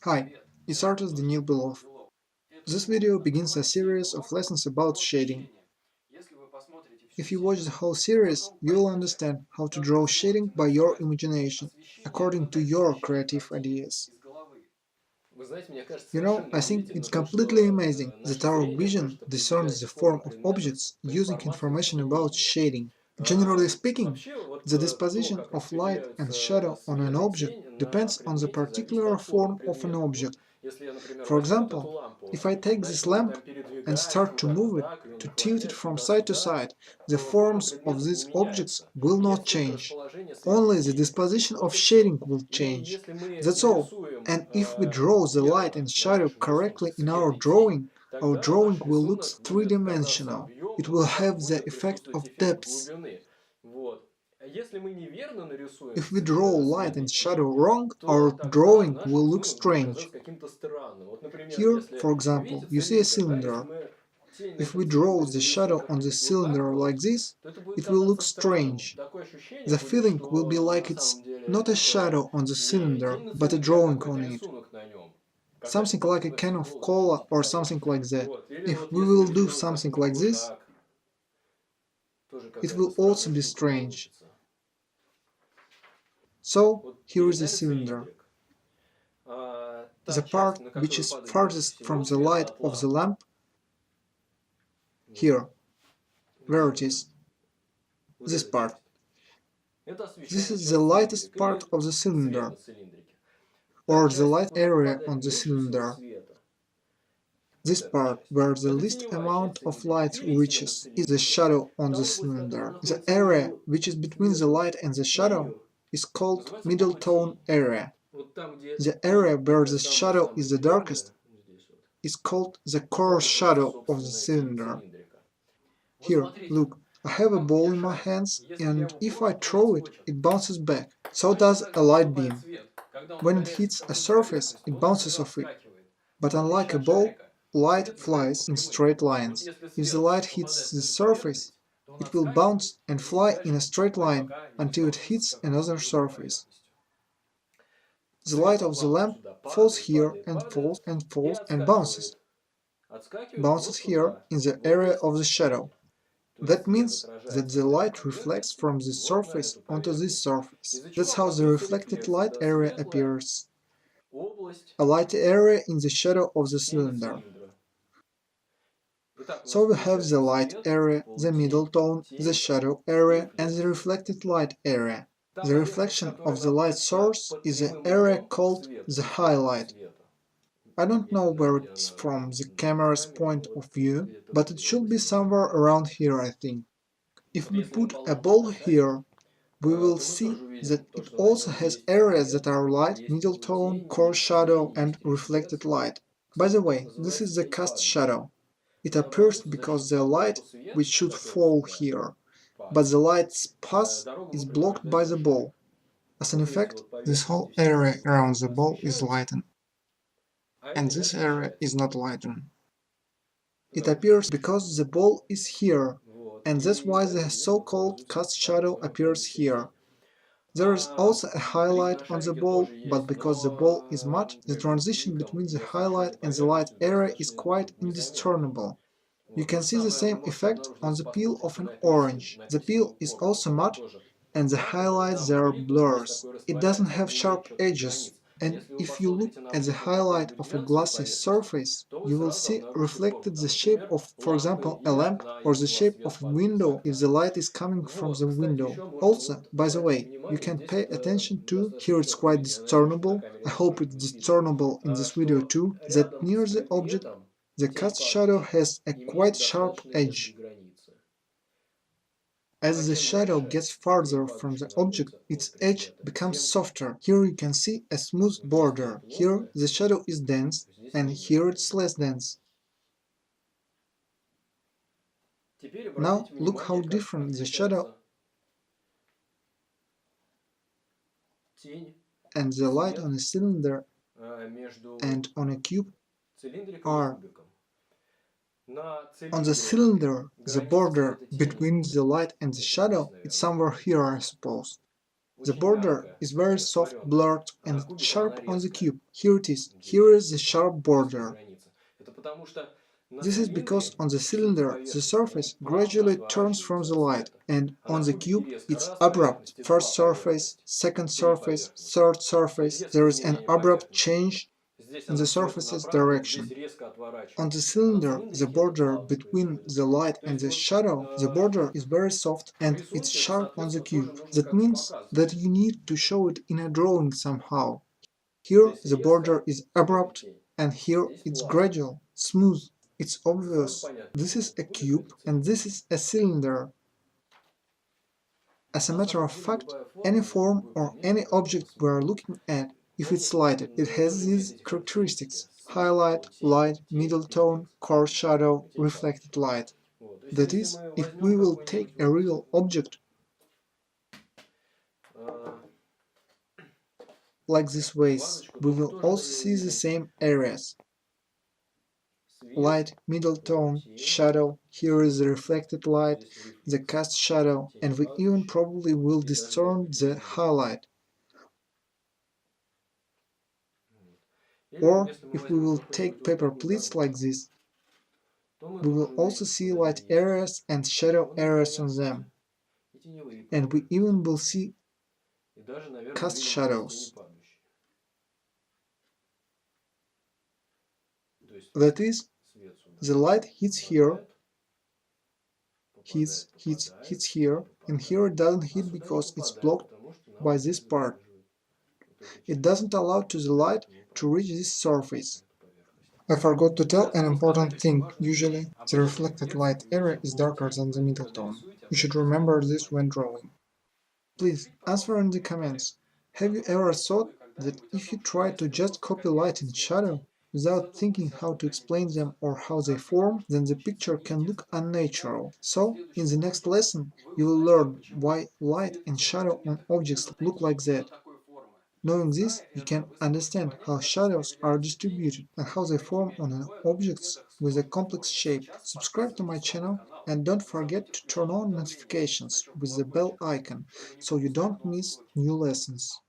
Hi, it's artist Daniil Belov. This video begins a series of lessons about shading. If you watch the whole series, you will understand how to draw shading by your imagination, according to your creative ideas. I think it's completely amazing that our vision discerns the form of objects using information about shading. Generally speaking, the disposition of light and shadow on an object depends on the particular form of an object. For example, if I take this lamp and start to move it, to tilt it from side to side, the forms of these objects will not change. Only the disposition of shading will change. That's all. And if we draw the light and shadow correctly in our drawing will look three-dimensional. It will have the effect of depths. If we draw light and shadow wrong, our drawing will look strange. Here, for example, you see a cylinder. If we draw the shadow on the cylinder like this, it will look strange. The feeling will be like it's not a shadow on the cylinder, but a drawing on it. Something like a can of cola or something like that. If we will do something like this, it will also be strange. So, here is the cylinder. The part which is farthest from the light of the lamp, here, where it is, this part. This is the lightest part of the cylinder, or the light area on the cylinder. This part, where the least amount of light reaches, is the shadow on the cylinder. The area which is between the light and the shadow is called middle tone area. The area where the shadow is the darkest is called the core shadow of the cylinder. Here, look, I have a ball in my hands, and if I throw it, it bounces back. So does a light beam. When it hits a surface, it bounces off it. But unlike a ball, light flies in straight lines. If the light hits the surface, it will bounce and fly in a straight line until it hits another surface. The light of the lamp falls here and falls and falls and bounces. Bounces here in the area of the shadow. That means that the light reflects from this surface onto this surface. That's how the reflected light area appears. A light area in the shadow of the cylinder. So we have the light area, the middle tone, the shadow area, and the reflected light area. The reflection of the light source is the area called the highlight. I don't know where it's from the camera's point of view, but it should be somewhere around here, I think. If we put a ball here, we will see that it also has areas that are light, middle tone, core shadow, and reflected light. By the way, this is the cast shadow. It appears because the light which should fall here, but the light's path is blocked by the ball. As an effect, this whole area around the ball is lightened, and this area is not lightened. It appears because the ball is here, and that's why the so-called cast shadow appears here. There is also a highlight on the ball, but because the ball is matte, the transition between the highlight and the light area is quite indiscernible. You can see the same effect on the peel of an orange. The peel is also matte, and the highlights there are blurs. It doesn't have sharp edges, and if you look at the highlight of a glassy surface, you will see reflected the shape of, for example, a lamp, or the shape of a window if the light is coming from the window. Also, by the way, you can pay attention to, here it's quite discernible, I hope it's discernible in this video too, that near the object the cast shadow has a quite sharp edge. As the shadow gets farther from the object, its edge becomes softer. Here you can see a smooth border. Here the shadow is dense, and here it's less dense. Now look how different the shadow and the light on a cylinder and on a cube are. On the cylinder, the border between the light and the shadow is somewhere here, I suppose. The border is very soft, blurred, and sharp on the cube. Here it is. Here is the sharp border. This is because on the cylinder the surface gradually turns from the light, and on the cube it's abrupt. First surface, second surface, third surface, there is an abrupt change in the surface's direction. On the cylinder, the border between the light and the shadow, the border is very soft and it's sharp on the cube. That means that you need to show it in a drawing somehow. Here the border is abrupt and here it's gradual, smooth. It's obvious. This is a cube and this is a cylinder. As a matter of fact, any form or any object we are looking at, if it's lighted, it has these characteristics: highlight, light, middle tone, coarse shadow, reflected light. That is, if we will take a real object like this vase, we will also see the same areas. Light, middle tone, shadow, here is the reflected light, the cast shadow, and we even probably will discern the highlight. Or, if we will take paper plates like this, we will also see light areas and shadow areas on them. And we even will see cast shadows. That is, the light hits here, hits here, and here it doesn't hit because it's blocked by this part. It doesn't allow to the light to reach this surface. I forgot to tell an important thing. Usually, the reflected light area is darker than the middle tone. You should remember this when drawing. Please, answer in the comments. Have you ever thought that if you try to just copy light and shadow, without thinking how to explain them or how they form, then the picture can look unnatural. So, in the next lesson, you will learn why light and shadow on objects look like that. Knowing this, you can understand how shadows are distributed and how they form on objects with a complex shape. Subscribe to my channel and don't forget to turn on notifications with the bell icon so you don't miss new lessons.